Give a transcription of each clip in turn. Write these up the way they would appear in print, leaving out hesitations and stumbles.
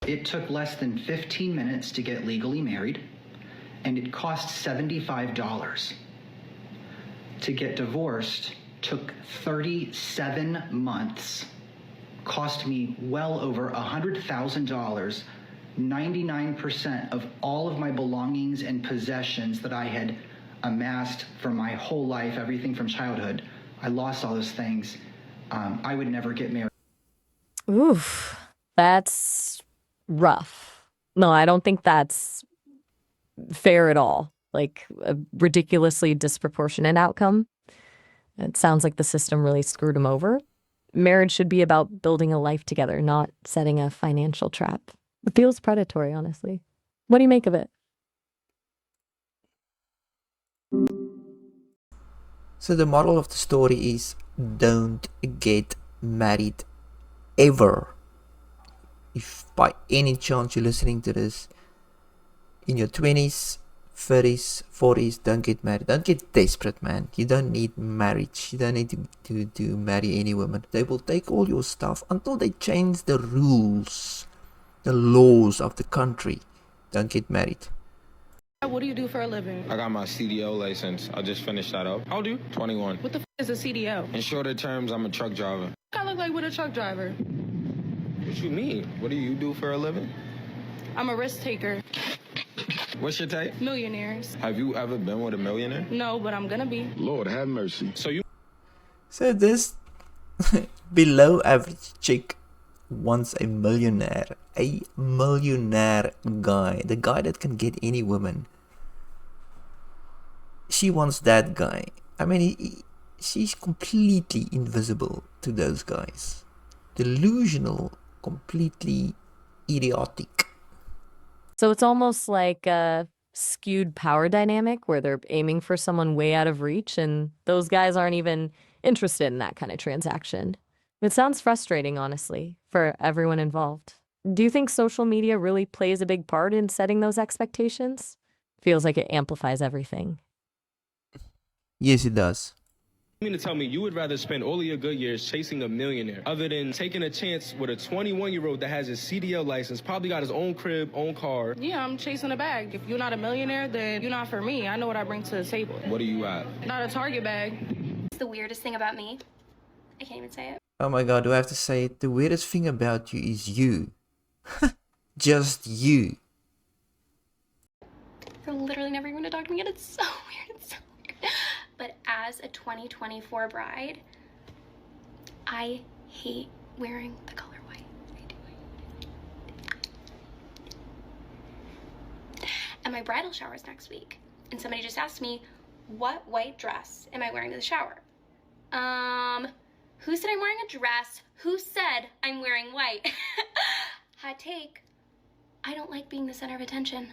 It took less than 15 minutes to get legally married, and it cost $75. To get divorced took 37 months, cost me well over $100,000, 99% of all of my belongings and possessions that I had amassed for my whole life, everything from childhood. I lost all those things. I would never get married. Oof, that's rough. No, I don't think that's fair at all. Like a ridiculously disproportionate outcome. It sounds like the system really screwed him over. Marriage should be about building a life together, not setting a financial trap. It feels predatory, honestly. What do you make of it? So the moral of the story is don't get married ever. If by any chance you're listening to this in your 20s, 30s, 40s, don't get married. Don't get desperate, man. You don't need marriage. You don't need to marry any woman. They will take all your stuff until they change the rules, the laws of the country. Don't get married. What do you do for a living? I got my CDO license. I just finished that up. How old are you? 21. What the is a CDO? In shorter terms, I'm a truck driver. I look like with a truck driver. What you mean? What do you do for a living? I'm a risk taker. What's your type? Millionaires. Have you ever been with a millionaire? No, but I'm gonna be. Lord have mercy. So this below average chick wants a millionaire guy, the guy that can get any woman. She wants that guy. I mean, she's completely invisible to those guys. Delusional, completely idiotic. So it's almost like a skewed power dynamic where they're aiming for someone way out of reach and those guys aren't even interested in that kind of transaction. It sounds frustrating, honestly, for everyone involved. Do you think social media really plays a big part in setting those expectations? Feels like it amplifies everything. Yes, it does. You mean to tell me you would rather spend all of your good years chasing a millionaire other than taking a chance with a 21-year-old that has his CDL license, probably got his own crib, own car? Yeah, I'm chasing a bag. If you're not a millionaire, then you're not for me. I know what I bring to the table. What are you at? Not a Target bag. It's the weirdest thing about me. I can't even say it. Oh my god, do I have to say it? The weirdest thing about you is you. Just you. They're literally never going to talk to me again. It's so weird. It's so weird. But as a 2024 bride, I hate wearing the color white. I do. And my bridal shower is next week. And somebody just asked me, what white dress am I wearing to the shower? Who said I'm wearing a dress? Who said I'm wearing white? Hot take. I don't like being the center of attention.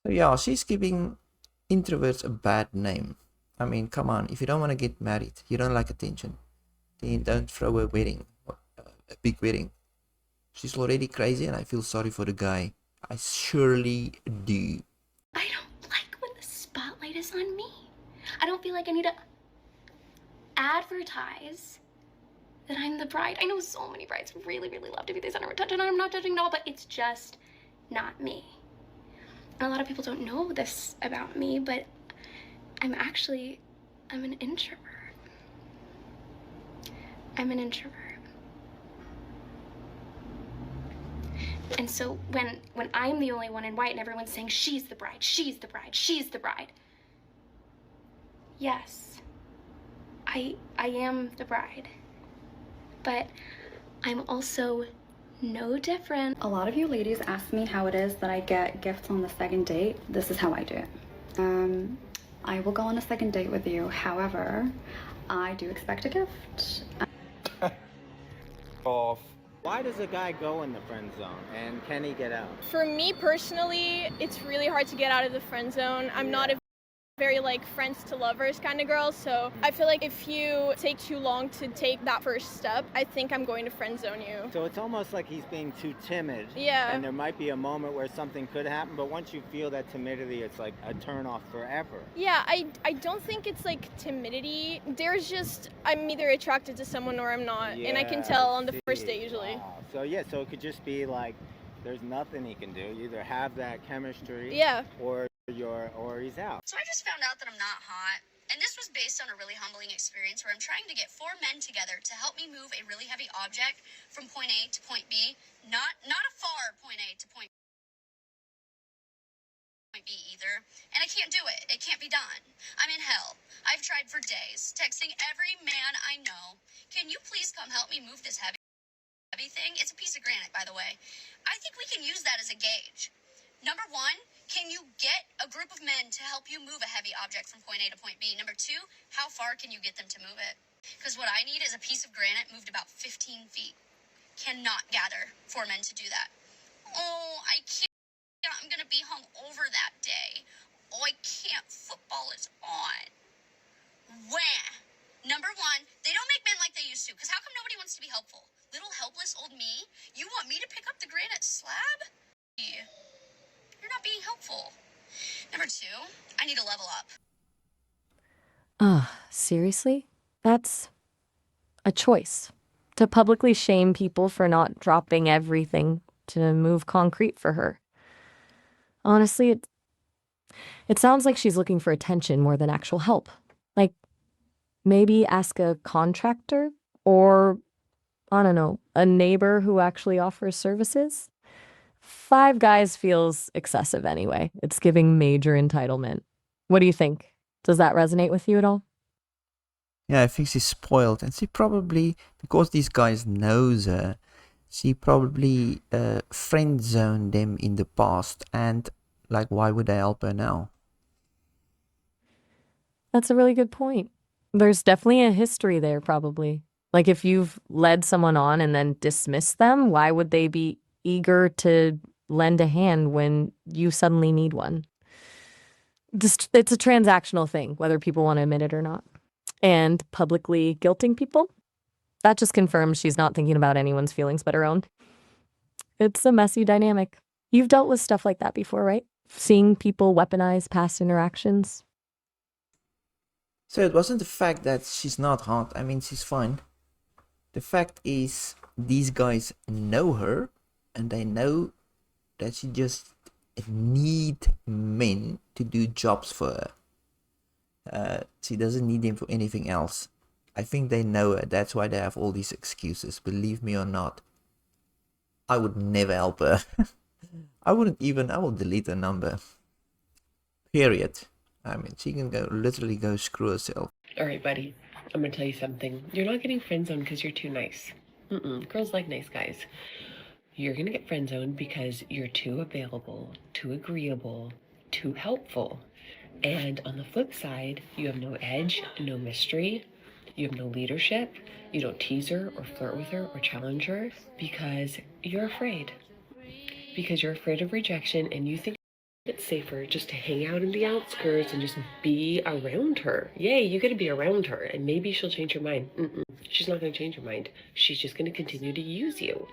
So yeah, she's giving introverts a bad name. I mean, come on, if you don't want to get married, you don't like attention, then don't throw a wedding, a big wedding. She's already crazy and I feel sorry for the guy. I surely do. I don't like when the spotlight is on me. I don't feel like I need to advertise that I'm the bride. I know so many brides really, really love to be the center of attention. I'm not judging at all, but it's just not me. And a lot of people don't know this about me, but I'm an introvert. I'm an introvert. And so when I'm the only one in white and everyone's saying, she's the bride, she's the bride, she's the bride. Yes, I am the bride, but I'm also no different. A lot of you ladies ask me how it is that I get gifts on the second date. This is how I do it. I will go on a second date with you. However, I do expect a gift. Off. Why does a guy go in the friend zone and can he get out? For me personally, it's really hard to get out of the friend zone. I'm not a very like friends to lovers kind of girl, so I feel like if you take too long to take that first step, I think I'm going to friend zone you. So it's almost like he's being too timid. Yeah. And there might be a moment where something could happen, but once you feel that timidity, it's like a turn off forever. Yeah, I don't think it's like timidity. There's just, I'm either attracted to someone or I'm not, and I can tell on the first date usually. Wow. So yeah, so it could just be like there's nothing he can do. You either have that chemistry, Yeah, or he's out. So I just found out that I'm not hot. And this was based on a really humbling experience where I'm trying to get 4 men together to help me move a really heavy object from point A to point B. Not a far point A to point B either. And I can't do it. It can't be done. I'm in hell. I've tried for days, texting every man I know. Can you please come help me move this heavy thing? It's a piece of granite, by the way. I think we can use that as a gauge. Number 1, can you get a group of men to help you move a heavy object from point A to point B? Number 2, how far can you get them to move it? Because what I need is a piece of granite moved about 15 feet. Cannot gather 4 men to do that. Oh, I can't. I'm going to be hung over that day. Oh, I can't. Football is on. Wah. Number 1, they don't make men like they used to. Because how come nobody wants to be helpful? Little helpless old me? You want me to pick up the granite slab? Yeah. You're not being helpful. Number 2, I need to level up. Seriously? That's a choice. To publicly shame people for not dropping everything to move concrete for her. Honestly, it sounds like she's looking for attention more than actual help. Like, maybe ask a contractor or, I don't know, a neighbor who actually offers services. 5 guys feels excessive anyway. It's giving major entitlement. What do you think? Does that resonate with you at all? Yeah, I think she's spoiled, and she probably, because these guys knows her, she probably friend zoned them in the past, and like, why would they help her now? That's a really good point. There's definitely a history there, probably. Like, if you've led someone on and then dismissed them, why would they be eager to lend a hand when you suddenly need one? It's a transactional thing, whether people want to admit it or not. And publicly guilting people, that just confirms she's not thinking about anyone's feelings but her own. It's a messy dynamic. You've dealt with stuff like that before, right? Seeing people weaponize past interactions. So it wasn't the fact that she's not hot. I mean, she's fine. The fact is, these guys know her, and they know that she just need men to do jobs for her. She doesn't need them for anything else. I think they know her. That's why they have all these excuses. Believe me or not, I would never help her. I will delete her number. Period. I mean, she can literally go screw herself. Alright, buddy. I'm gonna tell you something. You're not getting friend zoned because you're too nice. Girls like nice guys. You're gonna get friend zoned because you're too available, too agreeable, too helpful. And on the flip side, you have no edge, no mystery, you have no leadership, you don't tease her or flirt with her or challenge her because you're afraid. Because you're afraid of rejection and you think it's safer just to hang out in the outskirts and just be around her. Yay, you get to be around her and maybe she'll change her mind. She's not going to change her mind. She's just going to continue to use you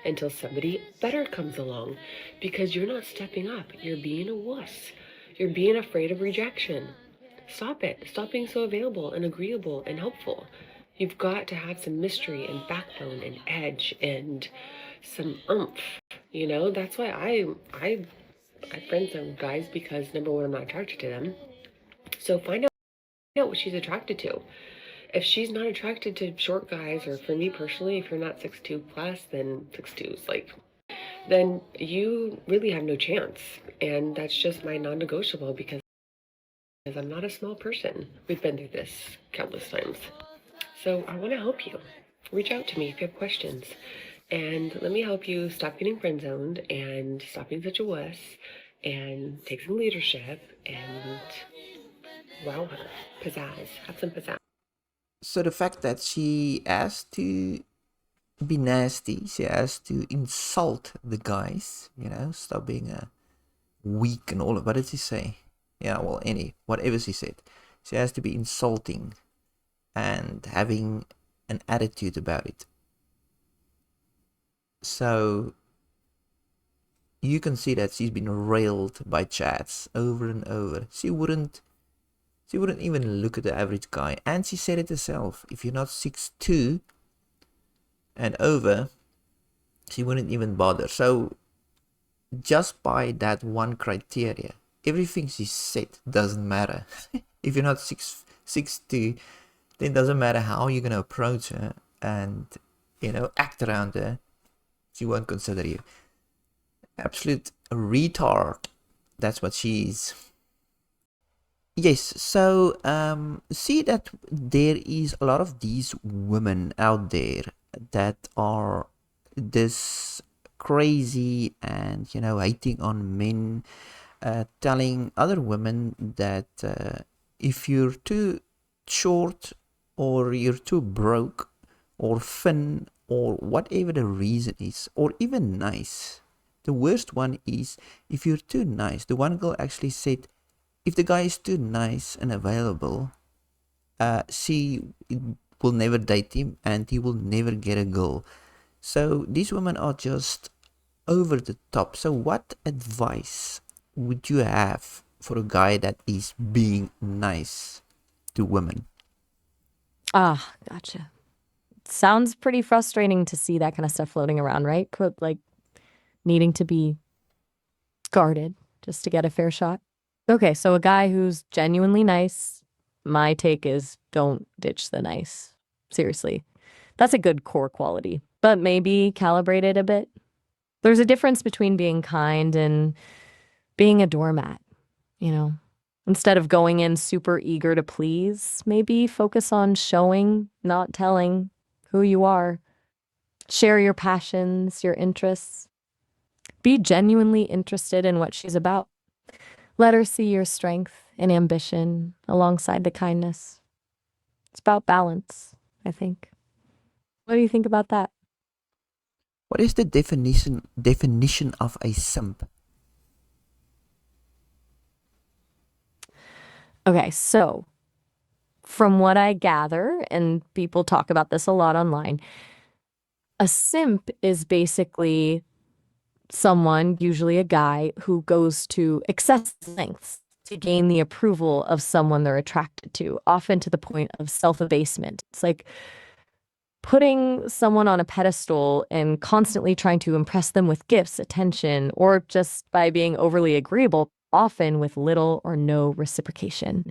until somebody better comes along because you're not stepping up. You're being a wuss. You're being afraid of rejection. Stop it. Stop being so available and agreeable and helpful. You've got to have some mystery and backbone and edge and some oomph. You know, that's why I friend zone guys because number 1, I'm not attracted to them. So find out what she's attracted to. If she's not attracted to short guys, or for me personally, if you're not 6'2 plus, then 6'2 is like, then you really have no chance. And that's just my non-negotiable because I'm not a small person. We've been through this countless times. So I want to help you. Reach out to me if you have questions. And let me help you stop getting friend zoned and stop being such a wuss and take some leadership and wow her. Pizzazz. Have some pizzazz. So the fact that she asked to be nasty, she asked to insult the guys, you know, stop being a weak and all of, what did she say? Yeah, well, whatever she said. She has to be insulting and having an attitude about it. So you can see that she's been railed by chats over and over. She wouldn't even look at the average guy. And she said it herself. If you're not 6'2" and over, she wouldn't even bother. So just by that one criteria, everything she said doesn't matter. If you're not 6'2", then it doesn't matter how you're gonna approach her and act around her. She won't consider you. Absolute retard. That's what she is. Yes, so see that there is a lot of these women out there that are this crazy and hating on men, telling other women that if you're too short or you're too broke or thin or whatever the reason is, or even nice. The worst one is if you're too nice. The one girl actually said, if the guy is too nice and available, she will never date him and he will never get a girl. So these women are just over the top. So what advice would you have for a guy that is being nice to women? Ah, gotcha. Sounds pretty frustrating to see that kind of stuff floating around, right? Like needing to be guarded just to get a fair shot. Okay, so a guy who's genuinely nice, my take is don't ditch the nice. Seriously. That's a good core quality, but maybe calibrate it a bit. There's a difference between being kind and being a doormat, you know? Instead of going in super eager to please, maybe focus on showing, not telling who you are. Share your passions, your interests. Be genuinely interested in what she's about. Let her see your strength and ambition alongside the kindness. It's about balance, I think. What do you think about that? What is the definition of a simp? Okay, so from what I gather, and people talk about this a lot online, a simp is basically someone, usually a guy, who goes to excessive lengths to gain the approval of someone they're attracted to, often to the point of self-abasement. It's like putting someone on a pedestal and constantly trying to impress them with gifts, attention, or just by being overly agreeable, often with little or no reciprocation.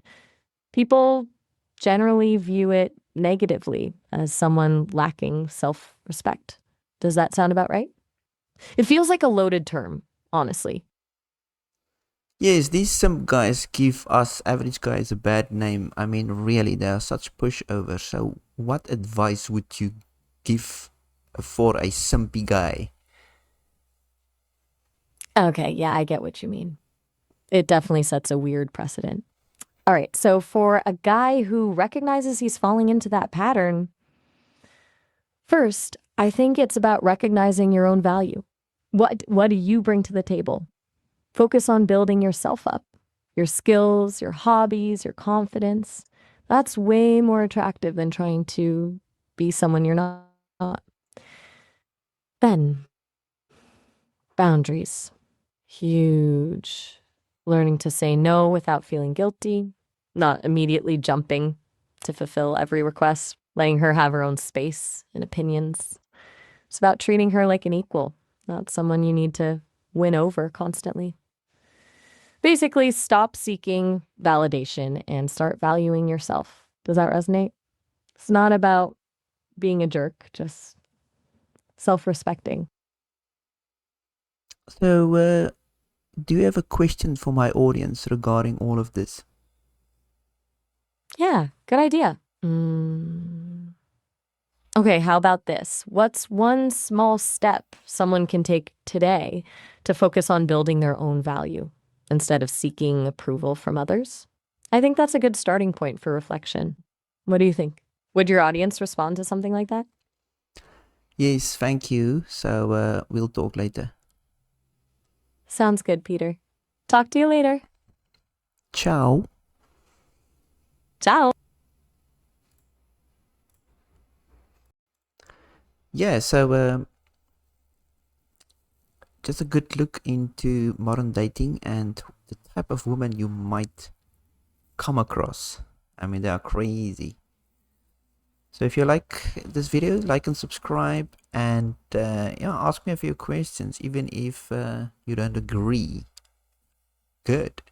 People generally view it negatively as someone lacking self-respect. Does that sound about right? It feels like a loaded term, honestly. Yes, these simp guys give us average guys a bad name. I mean, really, they are such pushovers. So what advice would you give for a simpy guy? Okay, yeah, I get what you mean. It definitely sets a weird precedent. All right, so for a guy who recognizes he's falling into that pattern, first, I think it's about recognizing your own value. What do you bring to the table? Focus on building yourself up, your skills, your hobbies, your confidence. That's way more attractive than trying to be someone you're not. Then, boundaries. Huge. Learning to say no without feeling guilty, not immediately jumping to fulfill every request, letting her have her own space and opinions. It's about treating her like an equal, not someone you need to win over constantly. Basically, stop seeking validation and start valuing yourself. Does that resonate? It's not about being a jerk, just self-respecting. So, do you have a question for my audience regarding all of this? Yeah, good idea. Okay, how about this? What's one small step someone can take today to focus on building their own value instead of seeking approval from others? I think that's a good starting point for reflection. What do you think? Would your audience respond to something like that? Yes, thank you. So, we'll talk later. Sounds good, Peter. Talk to you later. Ciao. Ciao. Yeah, so just a good look into modern dating and the type of woman you might come across. I mean, they are crazy. So if you like this video, like and subscribe, and yeah, ask me a few questions, even if you don't agree. Good.